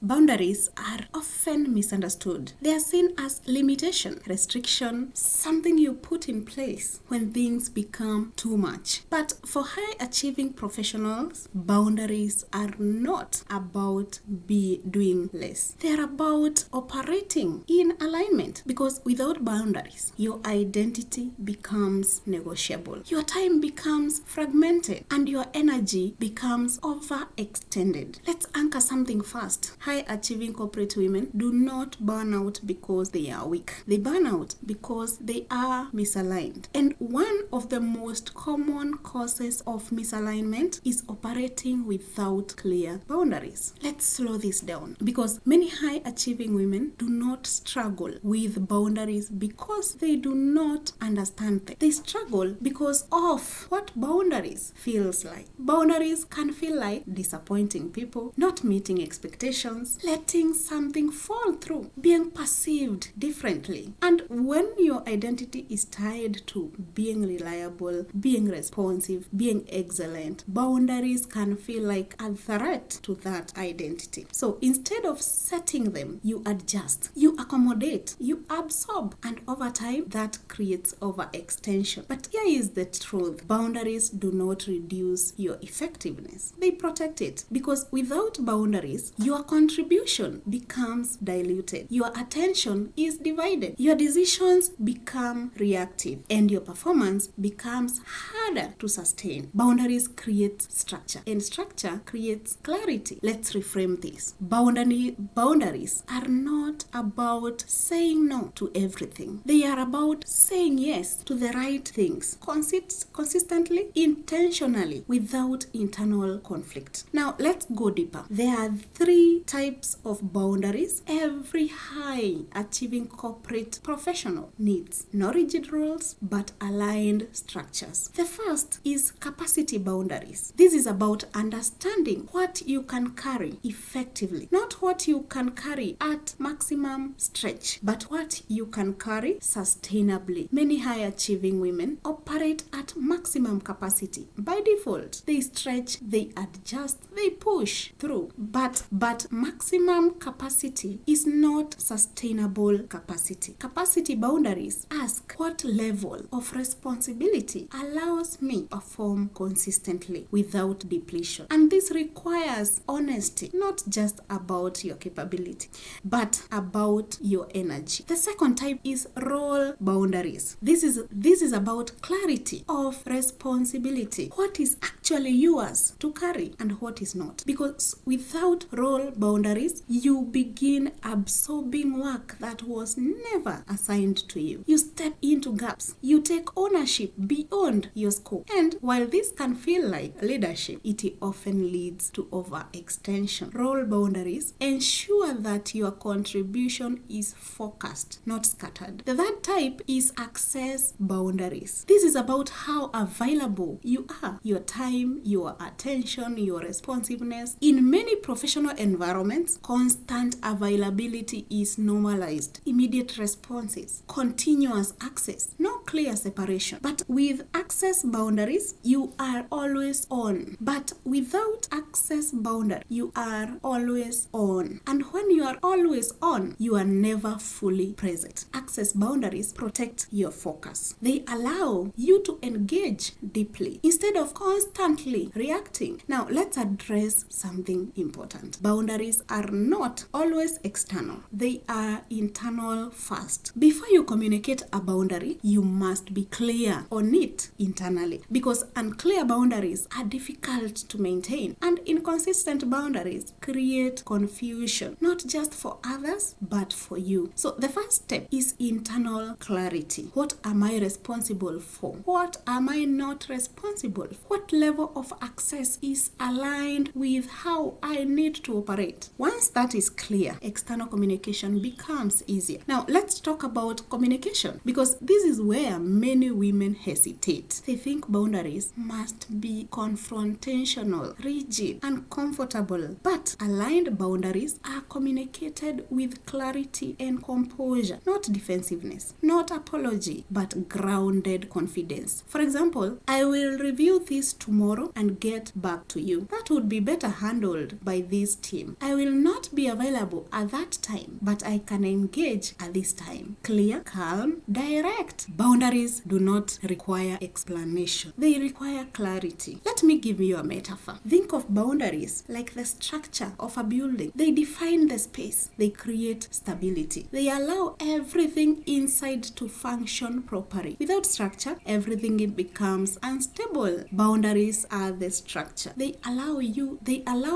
Boundaries are often misunderstood. They are seen as limitation, restriction, something you put in place when things become too much. But for high-achieving professionals, boundaries are not about doing less. They are about operating in alignment, because without boundaries, your identity becomes negotiable. Your time becomes fragmented and your energy becomes overextended. Let's anchor something first. High-achieving corporate women do not burn out because they are weak. They burn out because they are misaligned. And one of the most common causes of misalignment is operating without clear boundaries. Let's slow this down, because many high-achieving women do not struggle with boundaries because they do not understand them. They struggle because of what boundaries feels like. Boundaries can feel like disappointing people, not meeting expectations, letting something fall through, being perceived differently. And when your identity is tied to being reliable, being responsive, being excellent, boundaries can feel like a threat to that identity. So instead of setting them, you adjust, you accommodate, you absorb, and over time that creates overextension. But here is the truth. Boundaries do not reduce your effectiveness. They protect it, because without boundaries, your contribution becomes diluted. Your attention is divided. Your decisions become reactive, and your performance becomes harder to sustain. Boundaries create structure, and structure creates clarity. Let's reframe this. Boundaries are not about saying no to everything. They are about saying yes to the right things, consistently, intentionally, without internal conflict. Now, let's go deeper. There are 3 types of boundaries every high-achieving corporate professional needs. No rigid rules, but aligned structures. The first is capacity boundaries. This is about understanding what you can carry effectively, not what you can carry at maximum stretch, but what you can carry sustainably. Many high-achieving women operate at maximum capacity. By default, they stretch, they adjust, they push through. But maximum capacity is not sustainable capacity. Capacity boundaries ask, what level of responsibility allows me to perform consistently without depletion? And this requires honesty, not just about your capability, but about your energy. The second type is role boundaries. This is about clarity of responsibility. What is actually yours to carry and what is not? Because without role boundaries, you begin absorbing work that was never assigned to you. You step into gaps. You take ownership beyond your scope. And while this can feel like leadership, it often leads to overextension. Role boundaries ensure that your contribution is focused, not scattered. The third type is access boundaries. This is about how available you are, your time, your attention, your responsiveness. In many professional environments, constant availability is normalized. Immediate responses, continuous access, no clear separation. But with access boundaries, you are always on. But without access boundary, you are always on. And when you are always on, you are never fully present. Access boundaries protect your focus. They allow you to engage deeply instead of constantly reacting. Now, let's address something important. Boundaries are not always external. They are internal first. Before you communicate a boundary, you must be clear on it internally, because unclear boundaries are difficult to maintain, and inconsistent boundaries create confusion, not just for others, but for you. So the first step is internal clarity. What am I responsible for? What am I not responsible for? What level of access is aligned with how I need to operate? Once that is clear, external communication becomes easier. Now, let's talk about communication, because this is where many women hesitate. They think boundaries must be confrontational, rigid, uncomfortable. But aligned boundaries are communicated with clarity and composure, not defensiveness, not apology, but grounded confidence. For example, I will review this tomorrow and get back to you. That would be better handled by this team. I will not be available at that time, but I can engage at this time. Clear, calm, direct. Boundaries do not require explanation. They require clarity. Let me give you a metaphor. Think of boundaries like the structure of a building. They define the space. They create stability. They allow everything inside to function properly. Without structure, everything becomes unstable. Boundaries are the structure. They allow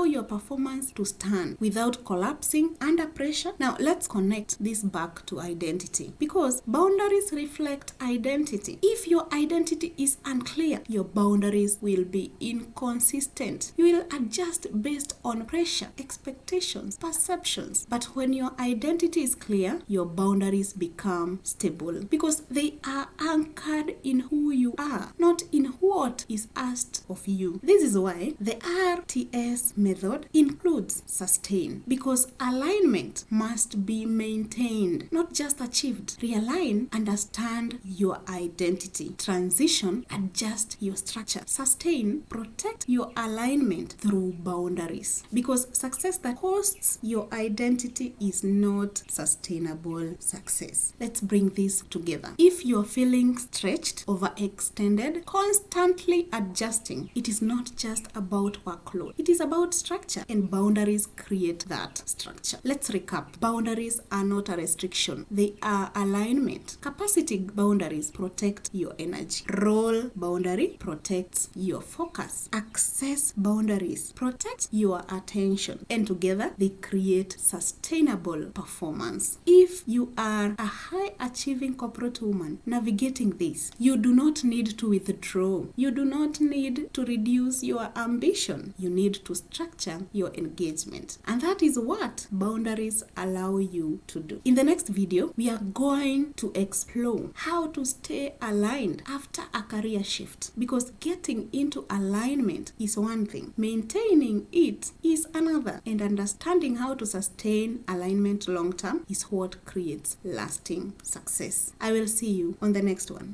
your performance to stand without collapsing under pressure. Now let's connect this back to identity, because boundaries reflect identity. If your identity is unclear, your boundaries will be inconsistent. You will adjust based on pressure, expectations, perceptions. But when your identity is clear, your boundaries become stable because they are anchored in who you are, not in what is asked of you. This is why the RTS method includes sustain, because alignment must be maintained, not just achieved. Realign, understand your identity. Transition, adjust your structure. Sustain, protect your alignment through boundaries, because success that costs your identity is not sustainable success. Let's bring this together. If you're feeling stretched, overextended, constantly adjusting, it is not just about workload. It is about structure, and boundaries create that structure. Let's recap. Boundaries are not a restriction. They are alignment. Capacity boundaries protect your energy. Role boundary protects your focus. Access boundaries protect your attention. And together, they create sustainable performance. If you are a high-achieving corporate woman navigating this, you do not need to withdraw. You do not need to reduce your ambition. You need to structure your engagement. And that is what boundaries allow you to do. In the next video, we are going to explore how to stay aligned after a career shift, because getting into alignment is one thing, maintaining it is another, and understanding how to sustain alignment long term is what creates lasting success. I will see you on the next one.